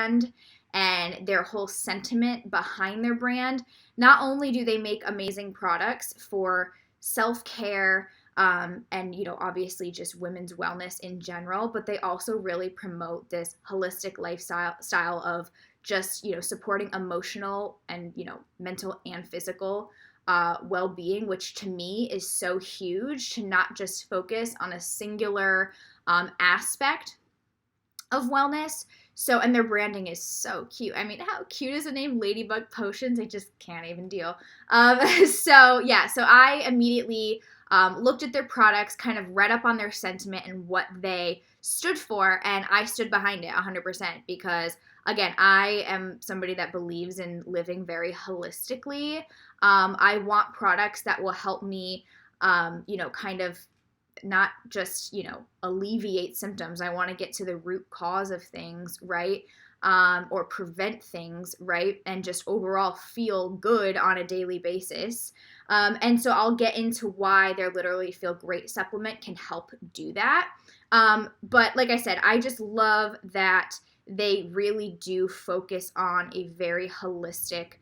brand and their whole sentiment behind their brand. Not only do they make amazing products for self-care, and obviously just women's wellness in general, but they also really promote this holistic lifestyle of just supporting emotional and mental and physical well-being, which to me is so huge, to not just focus on a singular aspect of wellness. So, and their branding is so cute. I mean, how cute is the name Ladybug Potions? I just can't even deal. So I immediately looked at their products, kind of read up on their sentiment and what they stood for, and I stood behind it 100% because, again, I am somebody that believes in living very holistically. I want products that will help me, kind of not just, alleviate symptoms. I want to get to the root cause of things, right? Or prevent things, right? And just overall feel good on a daily basis. And so I'll get into why their Literally Feel Great supplement can help do that. But like I said, I just love that they really do focus on a very holistic,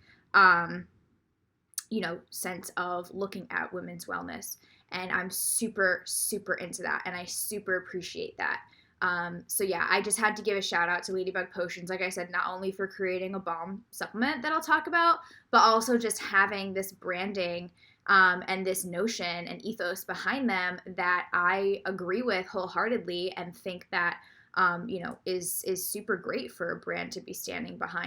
sense of looking at women's wellness. And I'm super, super into that. And I super appreciate that. I just had to give a shout out to Ladybug Potions, like I said, not only for creating a bomb supplement that I'll talk about, but also just having this branding and this notion and ethos behind them that I agree with wholeheartedly and think that, is super great for a brand to be standing behind.